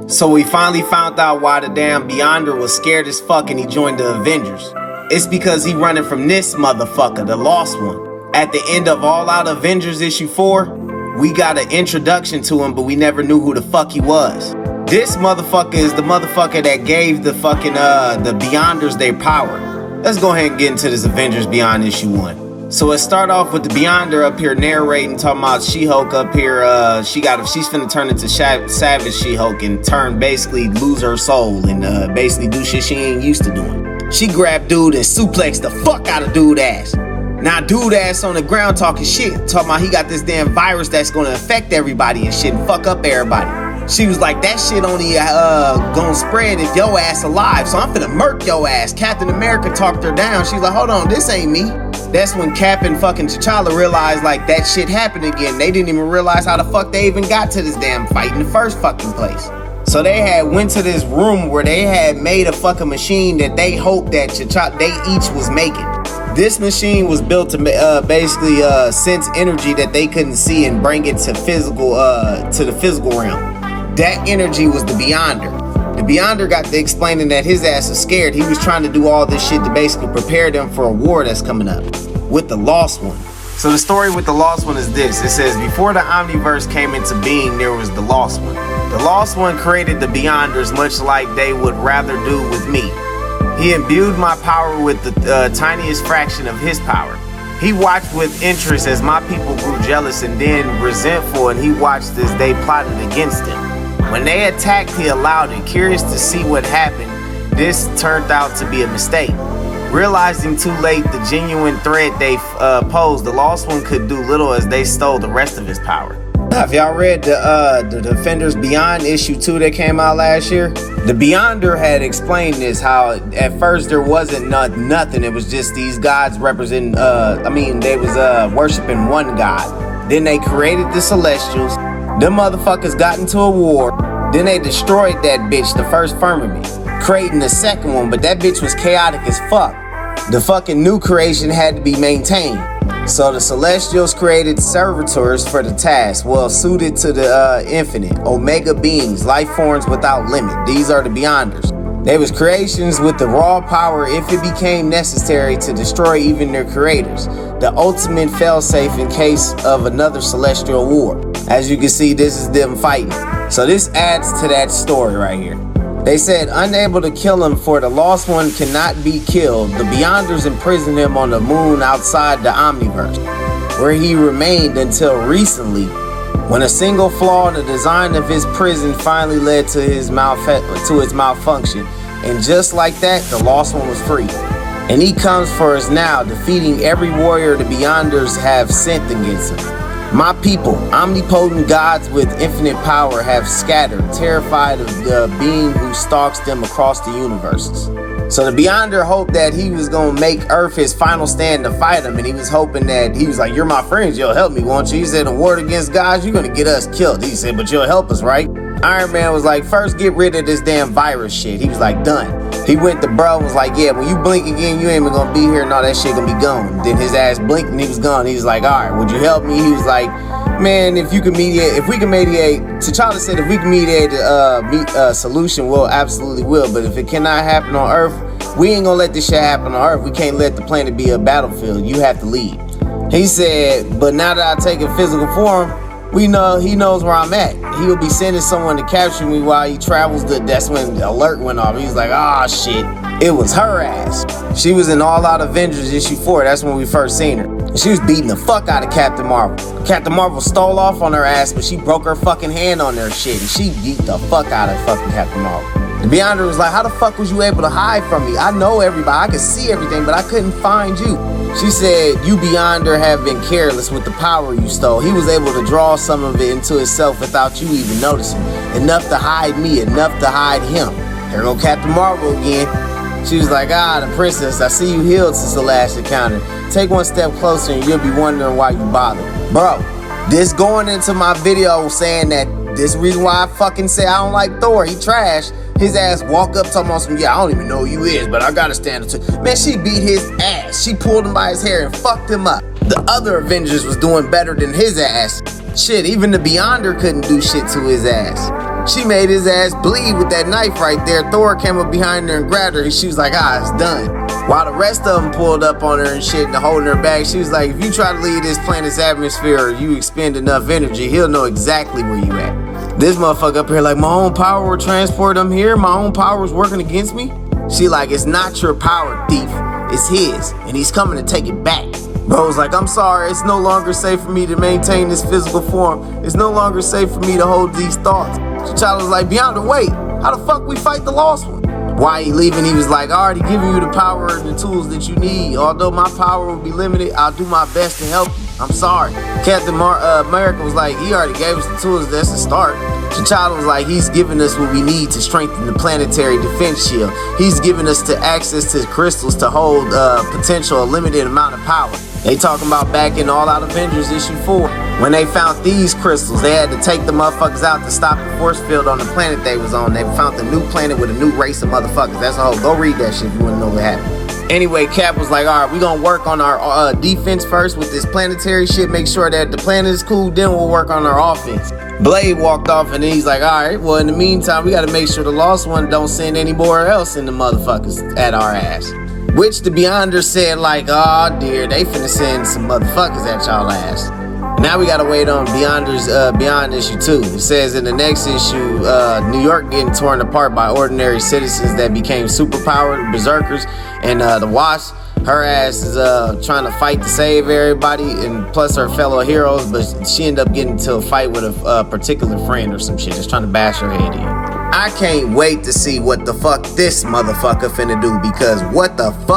So we finally found out why the damn Beyonder was scared as fuck and he joined the Avengers. It's because he running from this motherfucker, the Lost One. At the end of All Out Avengers issue 4, we got an introduction to him, but we never knew who the fuck he was. This motherfucker is the motherfucker that gave the fucking the Beyonders their power. Let's go ahead and get into this Avengers Beyond issue 1. So it start off with the Beyonder up here narrating, talking about She-Hulk up here. She's finna turn into Savage She-Hulk and basically lose her soul and basically do shit she ain't used to doing. She grabbed dude and suplexed the fuck out of dude ass. Now dude ass on the ground talking shit, talking about he got this damn virus that's gonna affect everybody and shit and fuck up everybody. She was like, that shit only gonna spread if your ass alive, so I'm finna murk your ass. Captain America talked her down. She's like, hold on, this ain't me. That's when Cap and fucking T'Challa realized like that shit happened again. They didn't even realize how the fuck they even got to this damn fight in the first fucking place. So they had went to this room where they had made a fucking machine that they hoped that they each was making. This machine was built to basically sense energy that they couldn't see and bring it to the physical realm. That energy was the Beyonder. The Beyonder got to explaining that his ass was scared. He was trying to do all this shit to basically prepare them for a war that's coming up with the Lost One. So the story with the Lost One is this. It says, before the Omniverse came into being, there was the Lost One. The Lost One created the Beyonders much like they would rather do with me. He imbued my power with the tiniest fraction of his power. He watched with interest as my people grew jealous and then resentful, and he watched as they plotted against him. When they attacked, he allowed it, curious to see what happened. This turned out to be a mistake. Realizing too late the genuine threat they posed, the Lost One could do little as they stole the rest of his power. Have y'all read the Defenders Beyond issue 2 that came out last year? The Beyonder had explained this, how at first there wasn't nothing. It was just these gods representing, they was worshiping one god. Then they created the Celestials. Them motherfuckers got into a war. Then they destroyed that bitch, the first firmament, creating the second one, but that bitch was chaotic as fuck. The fucking new creation had to be maintained. So the Celestials created servitors for the task, well suited to the infinite, omega beings, life forms without limit. These are the Beyonders. They was creations with the raw power if it became necessary to destroy even their creators. The ultimate failsafe in case of another celestial war. As you can see, this is them fighting. So this adds to that story right here. They said, unable to kill him for the Lost One cannot be killed, the Beyonders imprisoned him on the moon outside the Omniverse, where he remained until recently, when a single flaw in the design of his prison finally led to its malfunction. And just like that, the Lost One was free. And he comes for us now, defeating every warrior the Beyonders have sent against him. My people, omnipotent gods with infinite power, have scattered, terrified of the being who stalks them across the universes. So the Beyonder hoped that he was gonna make Earth his final stand to fight him, and he was hoping that, he was like, you're my friends, you'll help me, won't you? He said, a war against gods, you're gonna get us killed. He said, but you'll help us, right? Iron Man was like, first get rid of this damn virus shit. He was like, done. He went to bro and was like, yeah, when you blink again, you ain't even gonna be here and all that shit gonna be gone. Then his ass blinked and he was gone. He was like, all right, would you help me? He was like, man, if we can mediate, T'Challa said if we can mediate a solution, we'll absolutely will. But if it cannot happen on Earth, we ain't gonna let this shit happen on Earth. We can't let the planet be a battlefield. You have to lead. He said, but now that I take a physical form, he knows where I'm at. He will be sending someone to capture me while he travels. That's when the alert went off. He's like, ah, shit. It was her ass. She was in All Out Avengers issue 4. That's when we first seen her. And she was beating the fuck out of Captain Marvel. Captain Marvel stole off on her ass, but she broke her fucking hand on their shit. And she beat the fuck out of fucking Captain Marvel. The Beyonder was like, how the fuck was you able to hide from me? I know everybody. I could see everything, but I couldn't find you. She said, you Beyonder have been careless with the power you stole. He was able to draw some of it into himself without you even noticing. Enough to hide me, enough to hide him. Here go Captain Marvel again. She was like, the princess, I see you healed since the last encounter. Take one step closer and you'll be wondering why you bothered. Bro, this going into my video saying that this is the reason why I fucking say I don't like Thor. He trash. His ass walk up talking about some, I don't even know who you is, but I gotta stand up to. Man, she beat his ass. She pulled him by his hair and fucked him up. The other Avengers was doing better than his ass. Shit, even the Beyonder couldn't do shit to his ass. She made his ass bleed with that knife right there. Thor came up behind her and grabbed her, and she was like, it's done. While the rest of them pulled up on her and shit and holding her back, she was like, if you try to leave this planet's atmosphere or you expend enough energy, he'll know exactly where you at. This motherfucker up here like, my own power will transport him here? My own power is working against me? She like, it's not your power, thief. It's his, and he's coming to take it back. Bro's like, I'm sorry, it's no longer safe for me to maintain this physical form. It's no longer safe for me to hold these thoughts. T'Challa's like, Beyonder, wait, how the fuck we fight the lost one? Why he leaving? He was like, I already given you the power and the tools that you need. Although my power will be limited, I'll do my best to help you. I'm sorry. Captain America was like, he already gave us the tools, that's a start. T'Challa was like, he's giving us what we need to strengthen the planetary defense shield. He's giving us the access to crystals to hold potential a limited amount of power. They talking about back in All Out Avengers issue 4. When they found these crystals, they had to take the motherfuckers out to stop the force field on the planet they was on. They found the new planet with a new race of motherfuckers. That's a whole. Go read that shit if you want to know what happened. Anyway, Cap was like, all right, we gonna work on our defense first with this planetary shit. Make sure that the planet is cool. Then we'll work on our offense. Blade walked off and then he's like, all right, well, in the meantime, we got to make sure the Lost One don't send anywhere else in the motherfuckers at our ass. Which the Beyonder said like, oh dear, they finna send some motherfuckers at y'all ass. Now we gotta wait on Beyonder's Beyond issue 2. It says in the next issue, New York getting torn apart by ordinary citizens that became superpowered berserkers, and the Wasp, her ass is trying to fight to save everybody, and plus her fellow heroes, but she ended up getting into a fight with a particular friend or some shit. It's trying to bash her head in. I can't wait to see what the fuck this motherfucker finna do, because what the fuck?